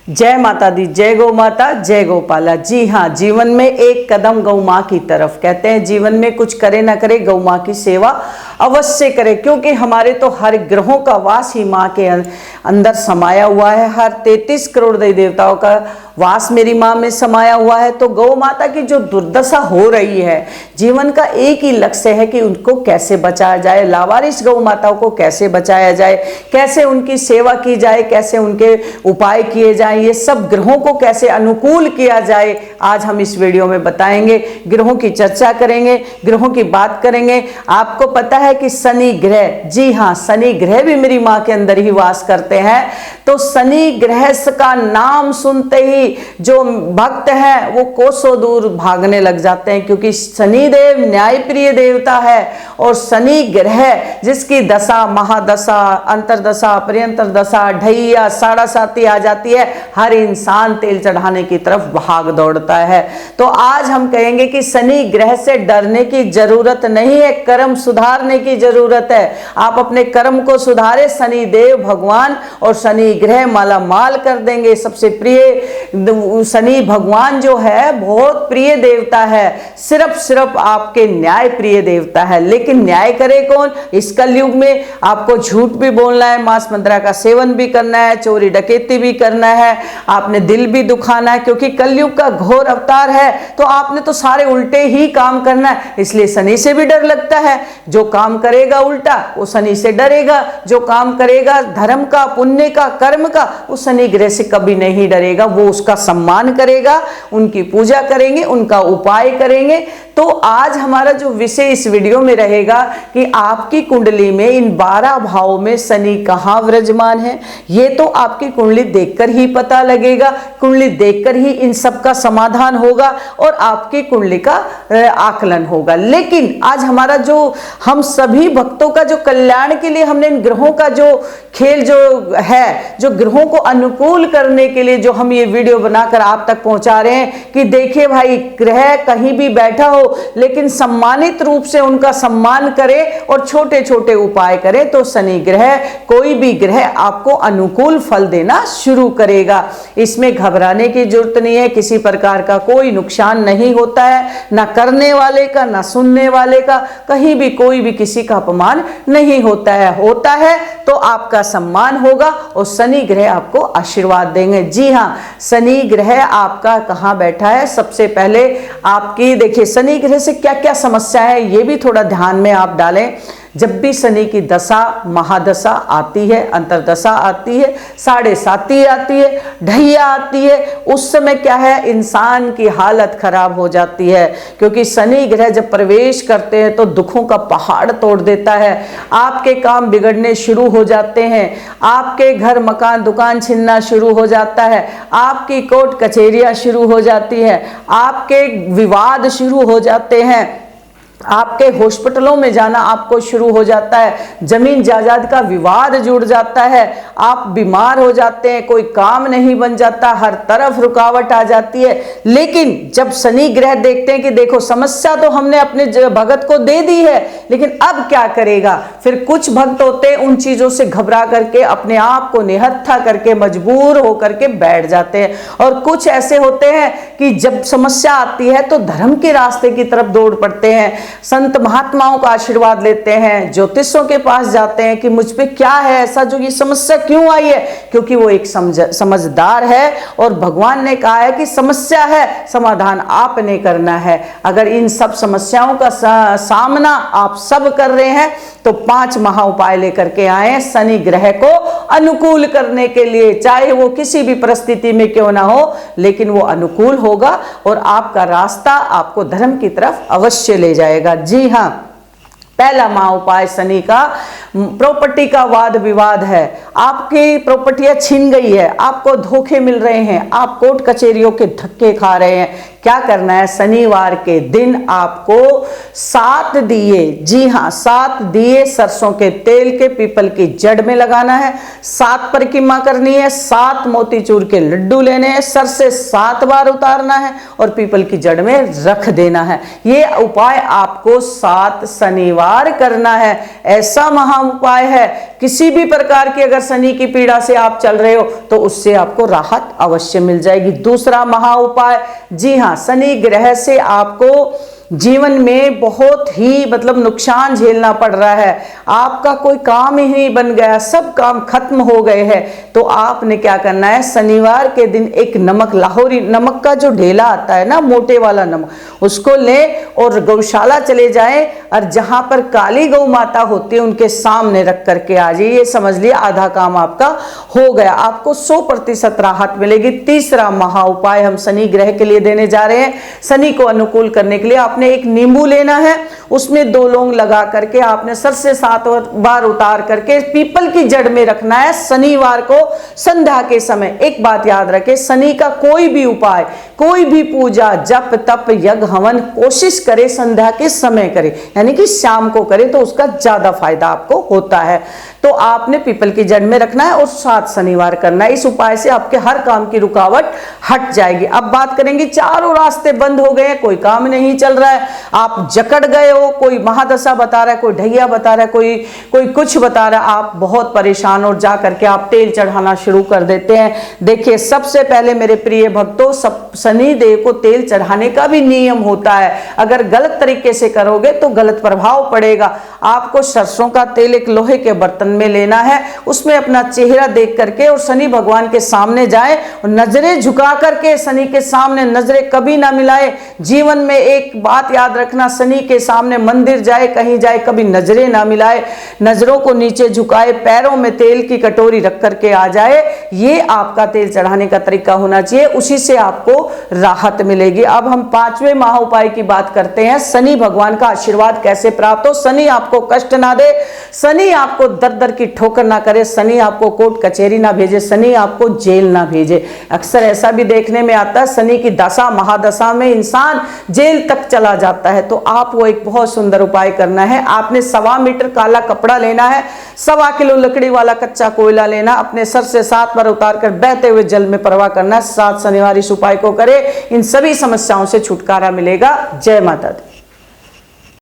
जय माता दी, जय गौ माता, जय गोपाला। जी हाँ, जीवन में एक कदम गौ माँ की तरफ। कहते हैं जीवन में कुछ करे ना करे, गौ माँ की सेवा अवश्य करे, क्योंकि हमारे तो हर ग्रहों का वास ही माँ के अंदर समाया हुआ है। हर 33 करोड़ देवी देवताओं का वास मेरी माँ में समाया हुआ है। तो गौ माता की जो दुर्दशा हो रही है, जीवन का एक ही लक्ष्य है कि उनको कैसे बचाया जाए, लावारिस गौ माताओं को कैसे बचाया जाए, कैसे उनकी सेवा की जाए, कैसे उनके उपाय किए जाए, ये सब ग्रहों को कैसे अनुकूल किया जाए, आज हम इस वीडियो में बताएंगे। ग्रहों की चर्चा करेंगे, ग्रहों की बात करेंगे। आपको पता है कि शनि ग्रह, जी हाँ, शनि ग्रह भी मेरी माँ के अंदर ही वास करते हैं। तो शनि ग्रह का नाम सुनते ही जो भक्त हैं वो कोसों दूर भागने लग जाते हैं, क्योंकि शनि देव न्यायप्रिय देवता है। और शनि ग्रह जिसकी दशा, महादशा, अंतरदशा, पर्यंतर दशा, ढैया, साढ़ा साती आ जाती है, हर इंसान तेल चढ़ाने की तरफ भाग दौड़ता है। तो आज हम कहेंगे कि शनि ग्रह से डरने की जरूरत नहीं है, कर्म सुधारने की जरूरत है। आप अपने कर्म को सुधारे, शनि देव भगवान और शनि ग्रह माला माल कर देंगे। सबसे प्रिय शनि भगवान जो है बहुत प्रिय देवता है, सिर्फ आपके न्याय प्रिय देवता है। लेकिन न्याय करे कौन? इस कलयुग में आपको झूठ भी बोलना है, मांस मंद्रा का सेवन भी करना है, चोरी डकैती भी करना है, आपने दिल भी दुखाना है, क्योंकि कलयुग का घोर अवतार है। तो आपने तो सारे उल्टे ही काम करना है, इसलिए शनि से भी डर लगता है। जो काम करेगा उल्टा वो शनि से डरेगा, जो काम करेगा धर्म का, पुण्य का, कर्म का, वो शनि ग्रह से कभी नहीं डरेगा। वो उसका सम्मान करेगा, उनकी पूजा करेंगे, उनका उपाय करेंगे। तो आज हमारा जो विषय इस वीडियो में रहेगा कि आपकी कुंडली में इन 12 भावों में शनि कहाँ विराजमान है, ये तो आपकी कुंडली देखकर ही पता लगेगा। कुंडली देखकर ही इन सब का समाधान होगा और आपकी कुंडली का आकलन होगा। लेकिन आज हमारा जो हम सभी भक्तों का जो कल्याण के लिए हमने इन ग्रहों का जो खेल जो है, जो ग्रहों को अनुकूल करने के लिए जो हम ये वीडियो बनाकर आप तक पहुंचा रहे हैं कि देखिए भाई, ग्रह कहीं भी बैठा हो लेकिन सम्मानित रूप से उनका सम्मान करें और छोटे छोटे उपाय करें, तो शनि ग्रह, कोई भी ग्रह आपको अनुकूल फल देना शुरू करेगा। इसमें घबराने की जरूरत नहीं है, किसी प्रकार का कोई नुकसान नहीं होता है, ना करने वाले का ना सुनने वाले का, कहीं भी कोई भी किसी का अपमान नहीं होता है। होता है तो आपका सम्मान होगा और शनि ग्रह आपको आशीर्वाद देंगे। जी हाँ, शनि ग्रह आपका कहाँ बैठा है? सबसे पहले आपकी देखिए शनि ग्रह से क्या क्या समस्या है ये भी थोड़ा ध्यान में आप डालें। जब भी शनि की दशा, महादशा आती है, अंतरदशा आती है, साढ़े साती आती है, ढैया आती है, उस समय क्या है, इंसान की हालत खराब हो जाती है। क्योंकि शनि ग्रह जब प्रवेश करते हैं तो दुखों का पहाड़ तोड़ देता है, आपके काम बिगड़ने शुरू हो जाते हैं, आपके घर मकान दुकान छिनना शुरू हो जाता है, आपकी कोर्ट कचहरियां शुरू हो जाती है, आपके विवाद शुरू हो जाते हैं, आपके हॉस्पिटलों में जाना आपको शुरू हो जाता है, जमीन जायदाद का विवाद जुड़ जाता है, आप बीमार हो जाते हैं, कोई काम नहीं बन जाता, हर तरफ रुकावट आ जाती है। लेकिन जब शनि ग्रह देखते हैं कि देखो समस्या तो हमने अपने भगत को दे दी है, लेकिन अब क्या करेगा, फिर कुछ भक्त होते हैं उन चीजों से घबरा करके अपने आप को निहत्था करके मजबूर होकर के बैठ जाते हैं। और कुछ ऐसे होते हैं कि जब समस्या आती है तो धर्म के रास्ते की तरफ दौड़ पड़ते हैं, संत महात्माओं का आशीर्वाद लेते हैं, ज्योतिषों के पास जाते हैं कि मुझ पे क्या है ऐसा जो ये समस्या क्यों आई है, क्योंकि वो एक समझदार है और भगवान ने कहा है कि समस्या है, समाधान आपने करना है। अगर इन सब समस्याओं का सामना आप सब कर रहे हैं तो 5 महा उपाय लेकर के आए शनि ग्रह को अनुकूल करने के लिए, चाहे वो किसी भी परिस्थिति में क्यों ना हो, लेकिन वो अनुकूल होगा और आपका रास्ता आपको धर्म की तरफ अवश्य ले जाएगा। जी हाँ, पहला महा उपाय शनि का प्रॉपर्टी का वाद विवाद है। आपकी प्रॉपर्टियां छीन गई है, आपको धोखे मिल रहे हैं, आप कोर्ट कचहरियों के धक्के खा रहे हैं। क्या करना है, शनिवार के दिन आपको 7 दिए, जी हाँ 7 दिए सरसों के तेल के पीपल की जड़ में लगाना है, 7 परिक्रमा करनी है, 7 मोतीचूर के लड्डू लेने हैं, सर से 7 बार उतारना है और पीपल की जड़ में रख देना है। ये उपाय आपको 7 शनिवार शनिवार करना है। ऐसा महा उपाय है, किसी भी प्रकार की अगर शनि की पीड़ा से आप चल रहे हो तो उससे आपको राहत अवश्य मिल जाएगी। दूसरा महा उपाय, जी हाँ, शनि ग्रह से आपको जीवन में बहुत ही नुकसान झेलना पड़ रहा है, आपका कोई काम ही नहीं बन गया, सब काम खत्म हो गए हैं, तो आपने क्या करना है, शनिवार के दिन एक नमक, लाहौरी नमक का जो ढेला आता है ना, मोटे वाला नमक, उसको ले और गौशाला चले जाएं और जहां पर काली गौ माता होती है उनके सामने रख करके आ जाइए। ये समझ लिया आधा काम आपका हो गया, आपको 100% राहत मिलेगी। तीसरा महा उपाय हम शनि ग्रह के लिए देने जा रहे हैं। शनि को अनुकूल करने के लिए आपने एक नींबू लेना है, उसमें 2 लौंग लगा करके आपने सर से 7 बार उतार करके पीपल की जड़ में रखना है शनिवार को संध्या के समय। एक बात याद रखें, शनि का कोई भी उपाय, कोई भी पूजा, जप तप यज्ञ हवन कोशिश करे संध्या के समय करे, यानी कि शाम को करे तो उसका ज्यादा फायदा आपको होता है। तो आपने पीपल की जड़ में रखना है और 7 शनिवार करना है। इस उपाय से आपके हर काम की रुकावट हट जाएगी। अब बात करेंगे, चारों रास्ते बंद हो गए, कोई काम नहीं चल रहा है, आप जकड़ गए हो, कोई महादशा बता रहा है, कोई ढैया बता रहा है, कोई कुछ बता रहा है, आप बहुत परेशान और जा करके आप तेल चढ़ाना शुरू कर देते हैं। देखिए, सबसे पहले मेरे प्रिय भक्तों, शनि देव को तेल चढ़ाने का भी नियम होता है, अगर गलत तरीके से करोगे तो गलत प्रभाव पड़ेगा। आपको सरसों का तेल एक लोहे के बर्तन में लेना है, उसमें अपना चेहरा देख करके और शनि भगवान के सामने जाए और नजरें झुका करके शनि के सामने नजरें कभी ना मिलाए। जीवन में एक बात याद रखना, शनि के सामने मंदिर जाए कहीं जाए कभी नजरें ना मिलाए, नजरों को नीचे झुकाए, पैरों में तेल की कटोरी रख करके आ जाए। ये आपका तेल चढ़ाने का तरीका होना चाहिए, उसी से आपको राहत मिलेगी। अब हम 5वें महा उपाय की बात करते हैं, शनि भगवान का आशीर्वाद कैसे प्राप्त हो, शनि आपको कष्ट ना दे, शनि आपको दर दर की ठोकर ना करे, शनि आपको कोर्ट कचहरी ना भेजे, शनि आपको जेल ना भेजे। अक्सर ऐसा भी देखने में आता है, शनि की दशा महादशा में इंसान जेल तक चला जाता है। तो आपको एक बहुत सुंदर उपाय करना है, आपने 1.25 मीटर काला कपड़ा लेना है, 1.25 किलो लकड़ी वाला कच्चा कोयला लेना, अपने सर से 7 बार उतार कर बहते हुए जल में प्रवाह करना। 7 शनिवार इस उपाय को करें, इन सभी समस्याओं से छुटकारा मिलेगा। जय माता दी।